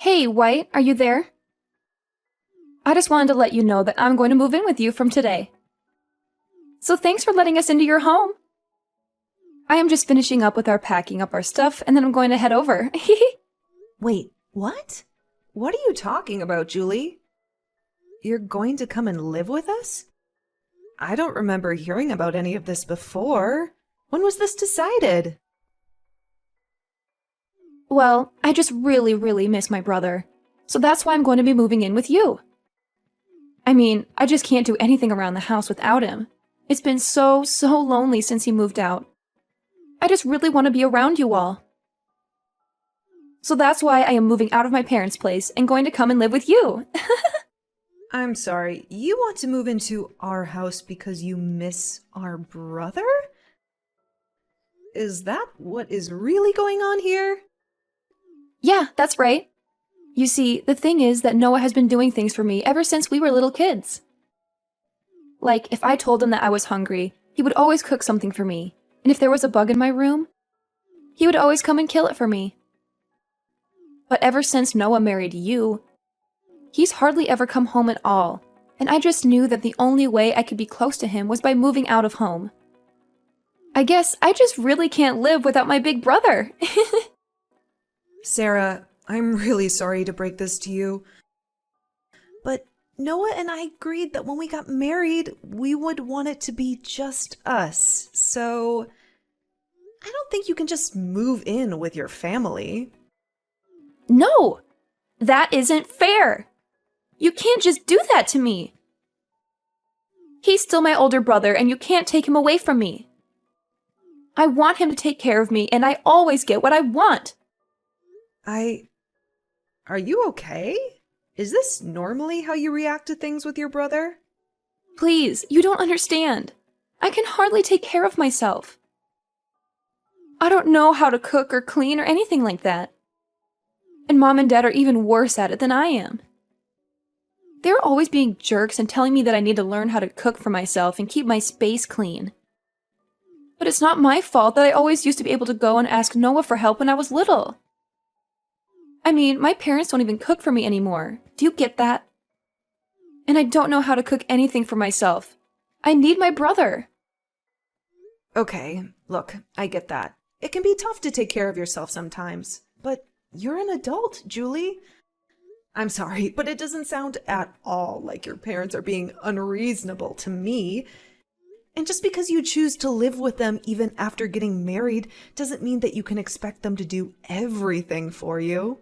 Hey, White, are you there? I just wanted to let you know that I'm going to move in with you from today. So thanks for letting us into your home. I am just finishing up with our packing up our stuff, and then I'm going to head over. Wait, what? What are you talking about, Julie? You're going to come and live with us? I don't remember hearing about any of this before. When was this decided? Well, I just really miss my brother. So that's why I'm going to be moving in with you. I mean, I just can't do anything around the house without him. It's been so lonely since he moved out. I just really want to be around you all. So that's why I am moving out of my parents' place and going to come and live with you. I'm sorry, you want to move into our house because you miss our brother? Is that what is really going on here? Yeah, that's right. You see, the thing is that Noah has been doing things for me ever since we were little kids. Like, if I told him that I was hungry, he would always cook something for me. And if there was a bug in my room, he would always come and kill it for me. But ever since Noah married you, he's hardly ever come home at all, and I just knew that the only way I could be close to him was by moving out of home. I guess I just really can't live without my big brother. Sarah, I'm really sorry to break this to you, but Noah and I agreed that when we got married, we would want it to be just us. So I don't think you can just move in with your family. No! That isn't fair! You can't just do that to me! He's still my older brother, and you can't take him away from me. I want him to take care of me, and I always get what I want. Are you okay? Is this normally how you react to things with your brother? Please, you don't understand. I can hardly take care of myself. I don't know how to cook or clean or anything like that. And Mom and Dad are even worse at it than I am. They're always being jerks and telling me that I need to learn how to cook for myself and keep my space clean. But it's not my fault that I always used to be able to go and ask Noah for help when I was little. I mean, my parents don't even cook for me anymore. Do you get that? And I don't know how to cook anything for myself. I need my brother. Okay, look, I get that. It can be tough to take care of yourself sometimes, but you're an adult, Julie. I'm sorry, but it doesn't sound at all like your parents are being unreasonable to me. And just because you choose to live with them even after getting married doesn't mean that you can expect them to do everything for you.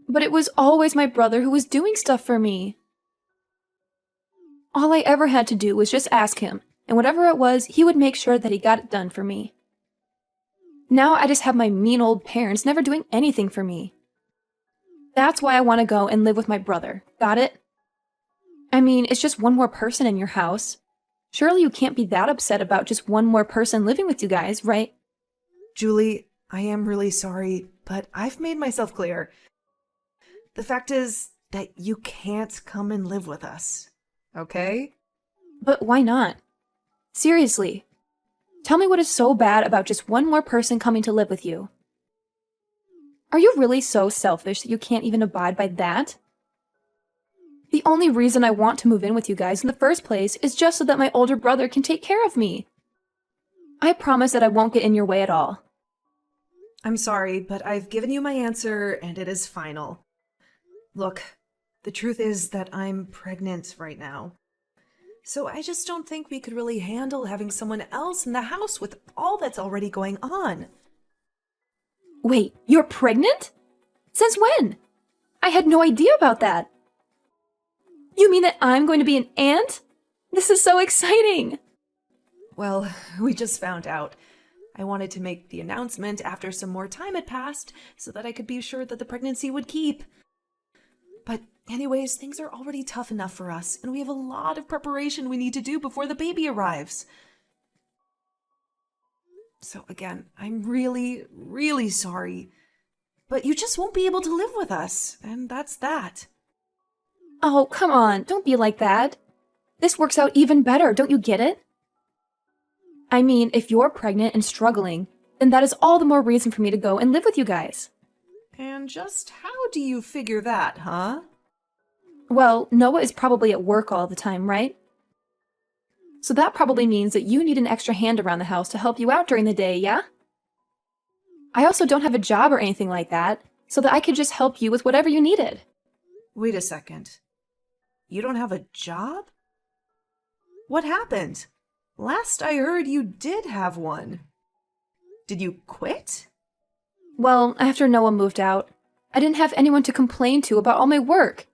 But it was always my brother who was doing stuff for me. All I ever had to do was just ask him, and whatever it was, he would make sure that he got it done for me. Now I just have my mean old parents never doing anything for me. That's why I want to go and live with my brother. Got it? I mean, it's just one more person in your house. Surely you can't be that upset about just one more person living with you guys, right? Julie, I am really sorry, but I've made myself clear. The fact is that you can't come and live with us, okay? But why not? Seriously. Tell me what is so bad about just one more person coming to live with you. Are you really so selfish that you can't even abide by that? The only reason I want to move in with you guys in the first place is just so that my older brother can take care of me. I promise that I won't get in your way at all. I'm sorry, but I've given you my answer and it is final. Look, the truth is that I'm pregnant right now. So I just don't think we could really handle having someone else in the house with all that's already going on. Wait, you're pregnant? Since when? I had no idea about that. You mean that I'm going to be an aunt? This is so exciting! Well, we just found out. I wanted to make the announcement after some more time had passed so that I could be sure that the pregnancy would keep. But anyways, things are already tough enough for us, and we have a lot of preparation we need to do before the baby arrives. So again, I'm really sorry. But you just won't be able to live with us, and that's that. Oh, come on, don't be like that. This works out even better, don't you get it? I mean, if you're pregnant and struggling, then that is all the more reason for me to go and live with you guys. And just how do you figure that, huh? Well, Noah is probably at work all the time, right? So that probably means that you need an extra hand around the house to help you out during the day, yeah? I also don't have a job or anything like that, so that I could just help you with whatever you needed. Wait a second. You don't have a job? What happened? Last I heard you did have one. Did you quit? Well, after Noah moved out, I didn't have anyone to complain to about all my work.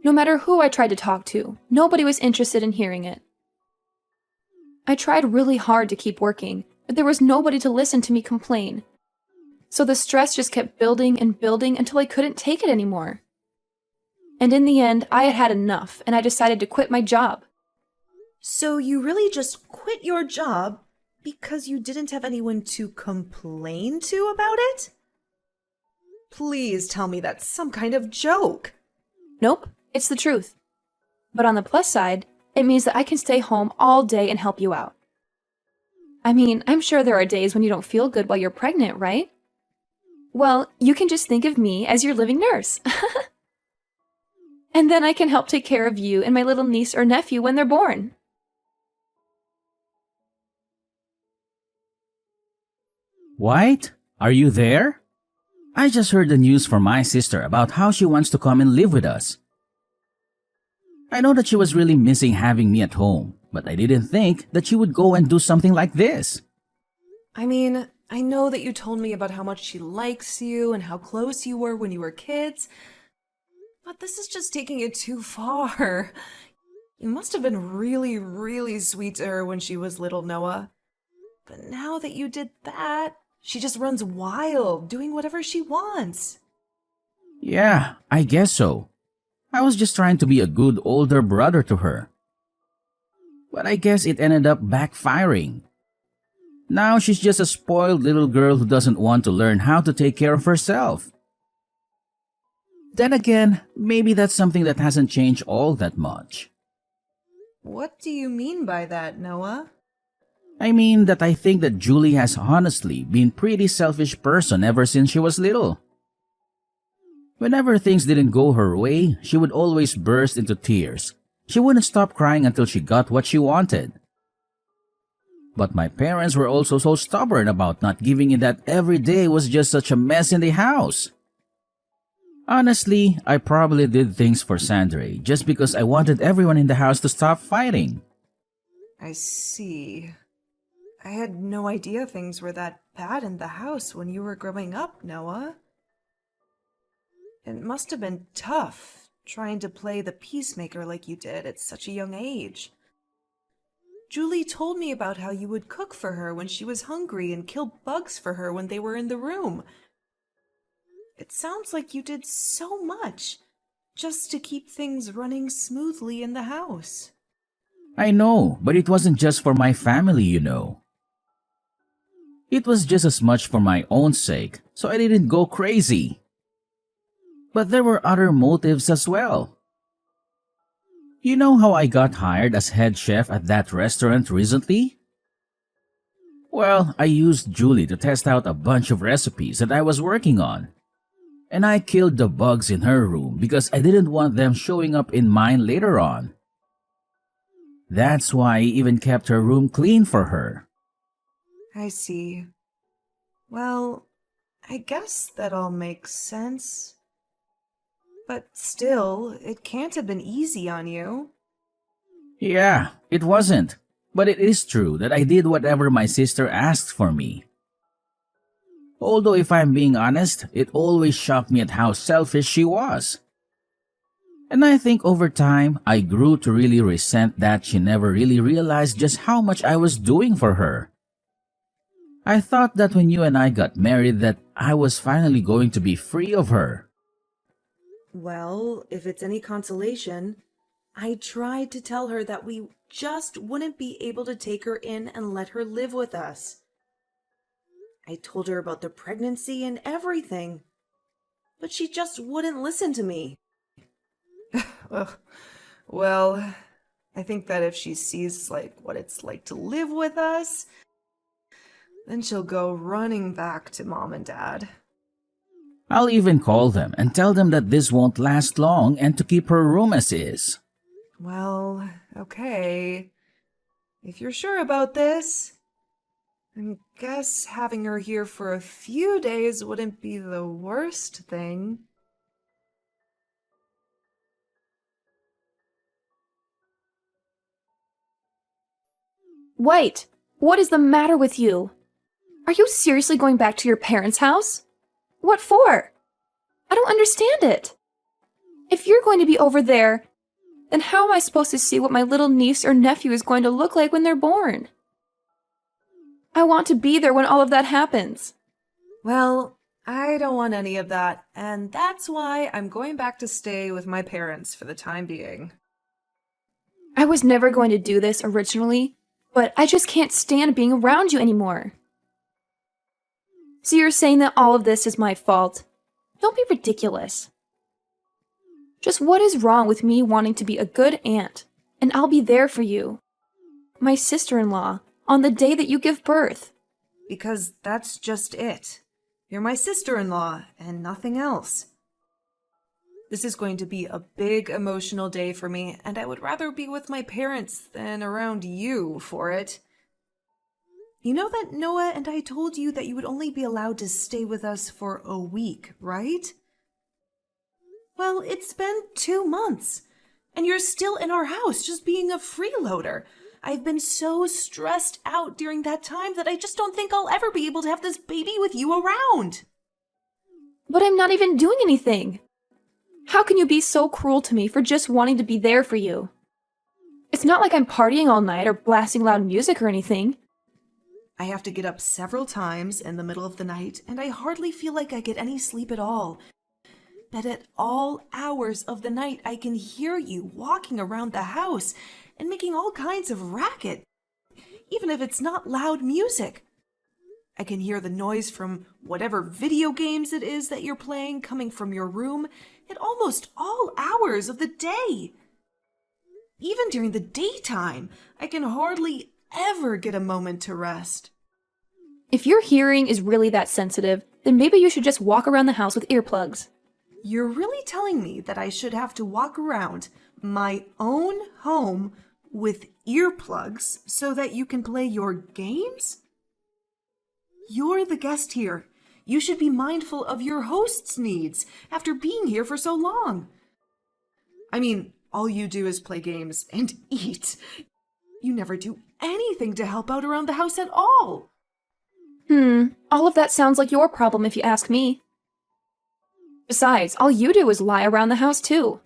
No matter who I tried to talk to, nobody was interested in hearing it. I tried really hard to keep working, but there was nobody to listen to me complain. So the stress just kept building and building until I couldn't take it anymore. And in the end, I had had enough, and I decided to quit my job. So you really just quit your job because you didn't have anyone to complain to about it? Please tell me that's some kind of joke. Nope, it's the truth. But on the plus side, it means that I can stay home all day and help you out. I mean, I'm sure there are days when you don't feel good while you're pregnant, right? Well, you can just think of me as your living nurse. And then I can help take care of you and my little niece or nephew when they're born. White, are you there? I just heard the news from my sister about how she wants to come and live with us. I know that she was really missing having me at home, but I didn't think that she would go and do something like this. I mean, I know that you told me about how much she likes you and how close you were when you were kids, but this is just taking it too far. You must have been really, really sweet to her when she was little, Noah. But now that you did that, she just runs wild, doing whatever she wants. Yeah, I guess so. I was just trying to be a good older brother to her. But I guess it ended up backfiring. Now she's just a spoiled little girl who doesn't want to learn how to take care of herself. Then again, maybe that's something that hasn't changed all that much. What do you mean by that, Noah? I mean that I think that Julie has honestly been pretty selfish person ever since she was little. Whenever things didn't go her way, she would always burst into tears. She wouldn't stop crying until she got what she wanted. But my parents were also so stubborn about not giving in that every day was just such a mess in the house. Honestly, I probably did things for Sandre just because I wanted everyone in the house to stop fighting. I see. I had no idea things were that bad in the house when you were growing up, Noah. It must have been tough, trying to play the peacemaker like you did at such a young age. Julie told me about how you would cook for her when she was hungry and kill bugs for her when they were in the room. It sounds like you did so much just to keep things running smoothly in the house. I know, but it wasn't just for my family, you know. It was just as much for my own sake, so I didn't go crazy. But there were other motives as well. You know how I got hired as head chef at that restaurant recently? Well, I used Julie to test out a bunch of recipes that I was working on. And I killed the bugs in her room because I didn't want them showing up in mine later on. That's why I even kept her room clean for her. I see. Well, I guess that all makes sense. But still, it can't have been easy on you. Yeah, it wasn't. But it is true that I did whatever my sister asked for me. Although if I'm being honest, it always shocked me at how selfish she was. And I think over time, I grew to really resent that she never really realized just how much I was doing for her. I thought that when you and I got married that I was finally going to be free of her. Well, if it's any consolation, I tried to tell her that we just wouldn't be able to take her in and let her live with us. I told her about the pregnancy and everything, but she just wouldn't listen to me. Well, I think that if she sees what it's like to live with us, then she'll go running back to Mom and Dad. I'll even call them and tell them that this won't last long and to keep her room as is. Well, okay. If you're sure about this, I guess having her here for a few days wouldn't be the worst thing. Wait, what is the matter with you? Are you seriously going back to your parents' house? What for? I don't understand it. If you're going to be over there, then how am I supposed to see what my little niece or nephew is going to look like when they're born? I want to be there when all of that happens. Well, I don't want any of that, and that's why I'm going back to stay with my parents for the time being. I was never going to do this originally, but I just can't stand being around you anymore. So you're saying that all of this is my fault? Don't be ridiculous. Just what is wrong with me wanting to be a good aunt, and I'll be there for you, my sister-in-law, on the day that you give birth? Because that's just it. You're my sister-in-law, and nothing else. This is going to be a big emotional day for me, and I would rather be with my parents than around you for it. You know that Noah and I told you that you would only be allowed to stay with us for a week, right? Well, it's been 2 months, and you're still in our house just being a freeloader. I've been so stressed out during that time that I just don't think I'll ever be able to have this baby with you around. But I'm not even doing anything. How can you be so cruel to me for just wanting to be there for you? It's not like I'm partying all night or blasting loud music or anything. I have to get up several times in the middle of the night, and I hardly feel like I get any sleep at all. But at all hours of the night, I can hear you walking around the house and making all kinds of racket, even if it's not loud music. I can hear the noise from whatever video games it is that you're playing coming from your room at almost all hours of the day. Even during the daytime, I can hardly ever get a moment to rest. If your hearing is really that sensitive, then maybe you should just walk around the house with earplugs. You're really telling me that I should have to walk around my own home with earplugs so that you can play your games? You're the guest here. You should be mindful of your host's needs after being here for so long. I mean, all you do is play games and eat. You never do anything to help out around the house at all. All of that sounds like your problem if you ask me. Besides, all you do is lie around the house too.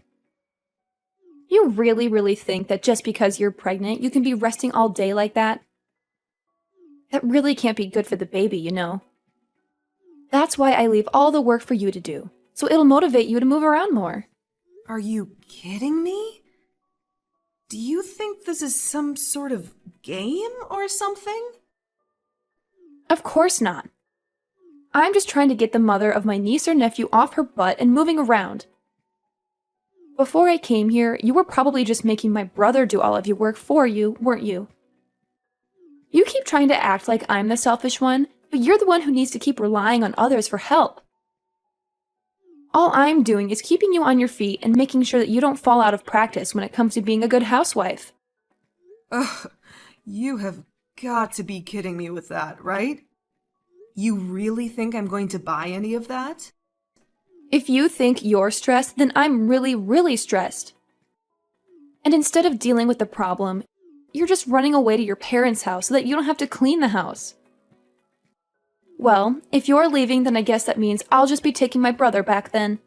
You really think that just because you're pregnant, you can be resting all day like that? That really can't be good for the baby, you know. That's why I leave all the work for you to do, so it'll motivate you to move around more. Are you kidding me? Do you think this is some sort of game or something? Of course not. I'm just trying to get the mother of my niece or nephew off her butt and moving around. Before I came here, you were probably just making my brother do all of your work for you, weren't you? You keep trying to act like I'm the selfish one, but you're the one who needs to keep relying on others for help. All I'm doing is keeping you on your feet and making sure that you don't fall out of practice when it comes to being a good housewife. Ugh, you have got to be kidding me with that, right? You really think I'm going to buy any of that? If you think you're stressed, then I'm really stressed. And instead of dealing with the problem, you're just running away to your parents' house so that you don't have to clean the house. Well, if you're leaving, then I guess that means I'll just be taking my brother back then.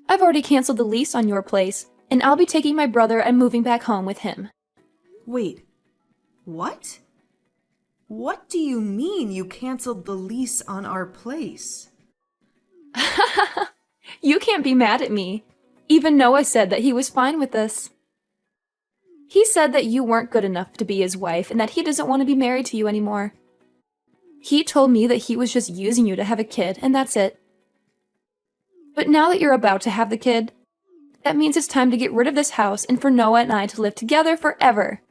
I've already canceled the lease on your place, and I'll be taking my brother and moving back home with him. Wait, what? What do you mean you canceled the lease on our place? You can't be mad at me. Even Noah said that he was fine with this. He said that you weren't good enough to be his wife and that he doesn't want to be married to you anymore. He told me that he was just using you to have a kid, and that's it. But now that you're about to have the kid, that means it's time to get rid of this house and for Noah and I to live together forever.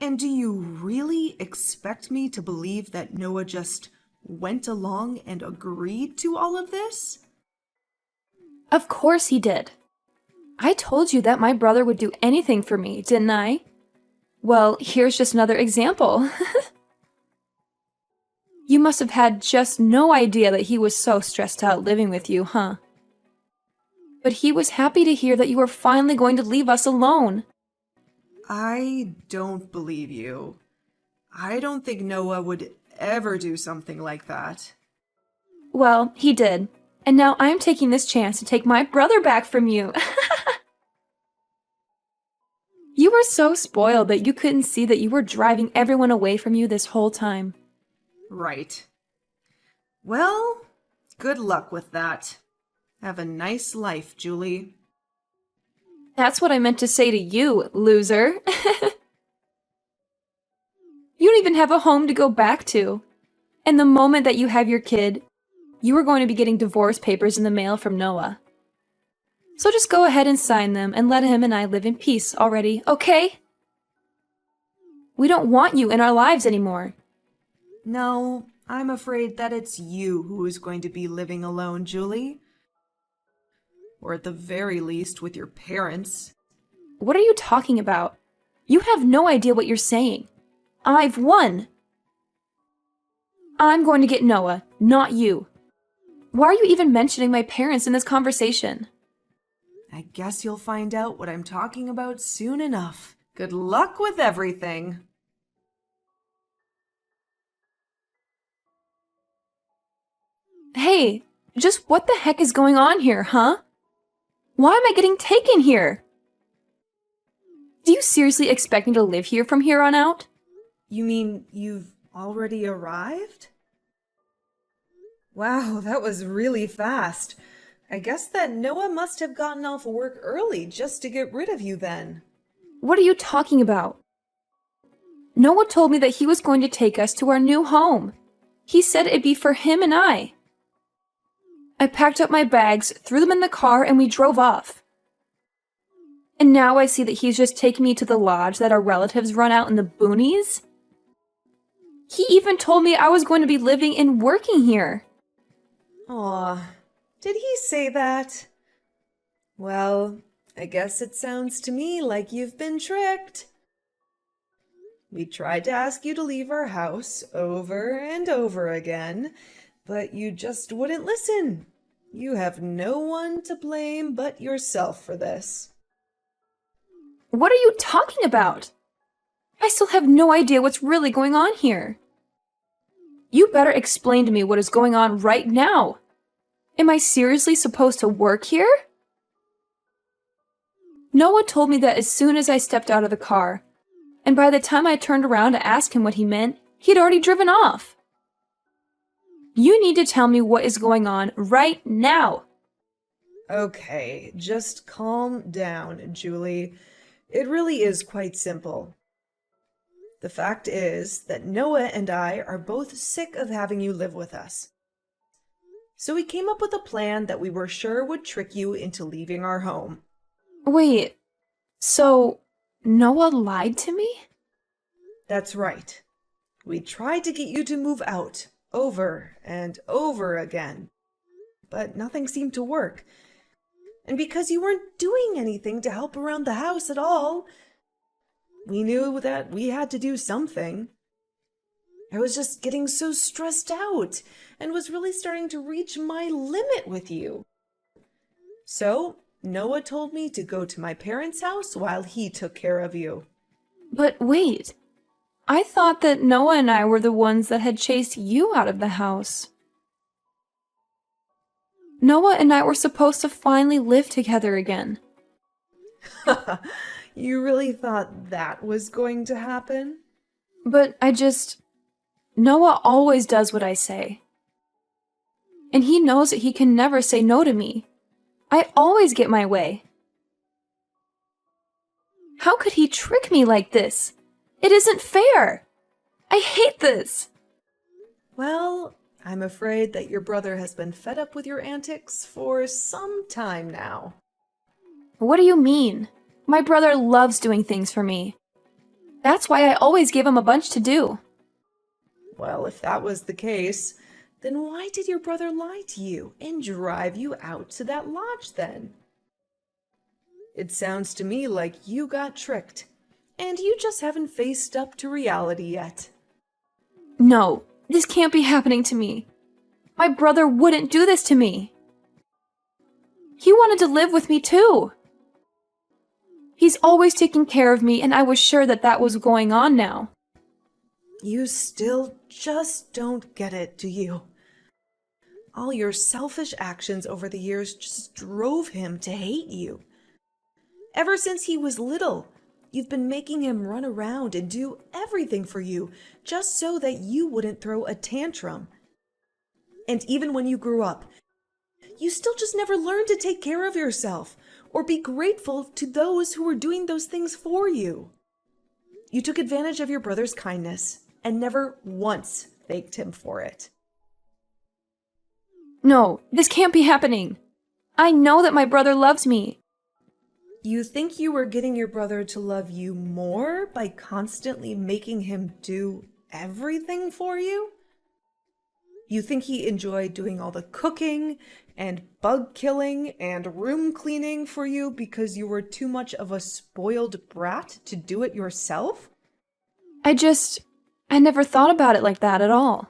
And do you really expect me to believe that Noah just went along and agreed to all of this? Of course he did. I told you that my brother would do anything for me, didn't I? Well, here's just another example. You must have had just no idea that he was so stressed out living with you, huh? But he was happy to hear that you were finally going to leave us alone. I don't believe you. I don't think Noah would ever do something like that. Well, he did. And now I'm taking this chance to take my brother back from you. You were so spoiled that you couldn't see that you were driving everyone away from you this whole time. Right. Well, good luck with that. Have a nice life, Julie. That's what I meant to say to you, loser. You don't even have a home to go back to. And the moment that you have your kid, you are going to be getting divorce papers in the mail from Noah. So just go ahead and sign them and let him and I live in peace already, okay? We don't want you in our lives anymore. No, I'm afraid that it's you who is going to be living alone, Julie. Or at the very least with your parents. What are you talking about? You have no idea what you're saying. I've won. I'm going to get Noah, not you. Why are you even mentioning my parents in this conversation? I guess you'll find out what I'm talking about soon enough. Good luck with everything. Hey, just what the heck is going on here, huh? Why am I getting taken here? Do you seriously expect me to live here from here on out? You mean you've already arrived? Wow, that was really fast. I guess that Noah must have gotten off work early just to get rid of you then. What are you talking about? Noah told me that he was going to take us to our new home. He said it'd be for him and I. I packed up my bags, threw them in the car, and we drove off. And now I see that he's just taking me to the lodge that our relatives run out in the boonies. He even told me I was going to be living and working here. Aw, did he say that? Well, I guess it sounds to me like you've been tricked. We tried to ask you to leave our house over and over again, but you just wouldn't listen. You have no one to blame but yourself for this. What are you talking about? I still have no idea what's really going on here. You better explain to me what is going on right now. Am I seriously supposed to work here? Noah told me that as soon as I stepped out of the car, and by the time I turned around to ask him what he meant, he'd already driven off. You need to tell me what is going on right now. Okay, just calm down, Julie. It really is quite simple. The fact is that Noah and I are both sick of having you live with us. So we came up with a plan that we were sure would trick you into leaving our home. Wait, so Noah lied to me? That's right. We tried to get you to move out over and over again, but nothing seemed to work. And because you weren't doing anything to help around the house at all, we knew that we had to do something. I was just getting so stressed out and was really starting to reach my limit with you. So Noah told me to go to my parents' house while he took care of you. But wait, I thought that Noah and I were the ones that had chased you out of the house. Noah and I were supposed to finally live together again. You really thought that was going to happen? But Noah always does what I say. And he knows that he can never say no to me. I always get my way. How could he trick me like this? It isn't fair. I hate this. Well, I'm afraid that your brother has been fed up with your antics for some time now. What do you mean? My brother loves doing things for me. That's why I always give him a bunch to do. Well, if that was the case, Then why did your brother lie to you and drive you out to that lodge then? It sounds to me like you got tricked, and you just haven't faced up to reality yet. No, this can't be happening to me. My brother wouldn't do this to me. He wanted to live with me too. He's always taken care of me, and I was sure that that was going on now. You still just don't get it, do you? All your selfish actions over the years just drove him to hate you. Ever since he was little, you've been making him run around and do everything for you just so that you wouldn't throw a tantrum. And even when you grew up, you still just never learned to take care of yourself or be grateful to those who were doing those things for you. You took advantage of your brother's kindness and never once thanked him for it. No, this can't be happening. I know that my brother loves me. You think you were getting your brother to love you more by constantly making him do everything for you? You think he enjoyed doing all the cooking and bug killing and room cleaning for you because you were too much of a spoiled brat to do it yourself? I never thought about it like that at all.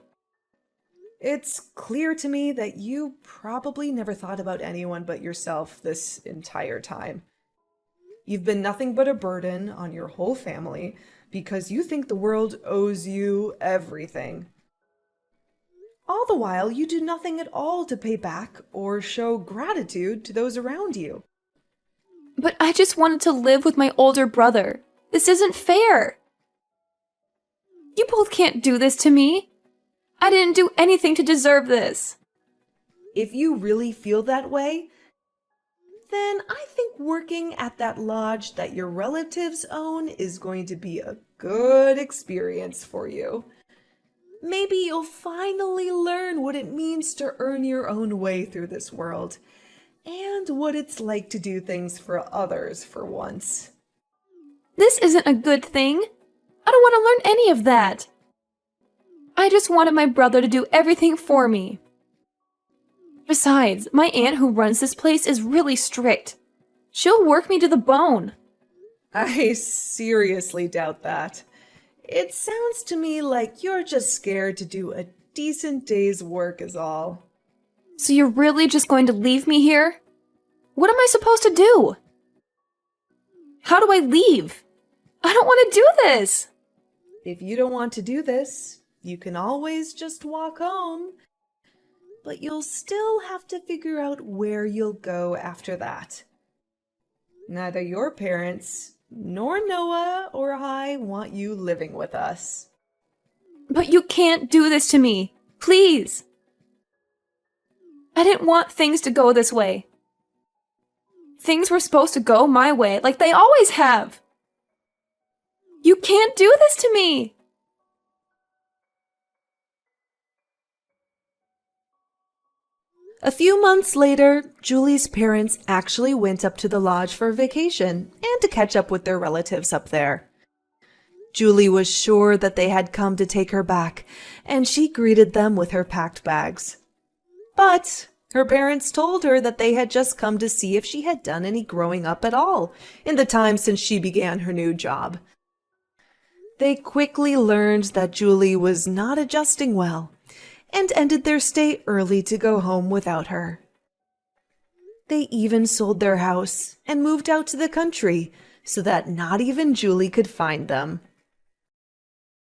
It's clear to me that you probably never thought about anyone but yourself this entire time. You've been nothing but a burden on your whole family because you think the world owes you everything. All the while, you do nothing at all to pay back or show gratitude to those around you. But I just wanted to live with my older brother. This isn't fair. You both can't do this to me. I didn't do anything to deserve this. If you really feel that way, then I think working at that lodge that your relatives own is going to be a good experience for you. Maybe you'll finally learn what it means to earn your own way through this world, and what it's like to do things for others for once. This isn't a good thing. I don't want to learn any of that. I just wanted my brother to do everything for me. Besides, my aunt who runs this place is really strict. She'll work me to the bone. I seriously doubt that. It sounds to me like you're just scared to do a decent day's work is all. So you're really just going to leave me here? What am I supposed to do? How do I leave? I don't want to do this. If you don't want to do this, you can always just walk home. But you'll still have to figure out where you'll go after that. Neither your parents nor Noah or I want you living with us. But you can't do this to me. Please. I didn't want things to go this way. Things were supposed to go my way, like they always have. You can't do this to me. A few months later, Julie's parents actually went up to the lodge for a vacation and to catch up with their relatives up there. Julie was sure that they had come to take her back, and she greeted them with her packed bags. But her parents told her that they had just come to see if she had done any growing up at all in the time since she began her new job. They quickly learned that Julie was not adjusting well, and ended their stay early to go home without her. They even sold their house and moved out to the country so that not even Julie could find them.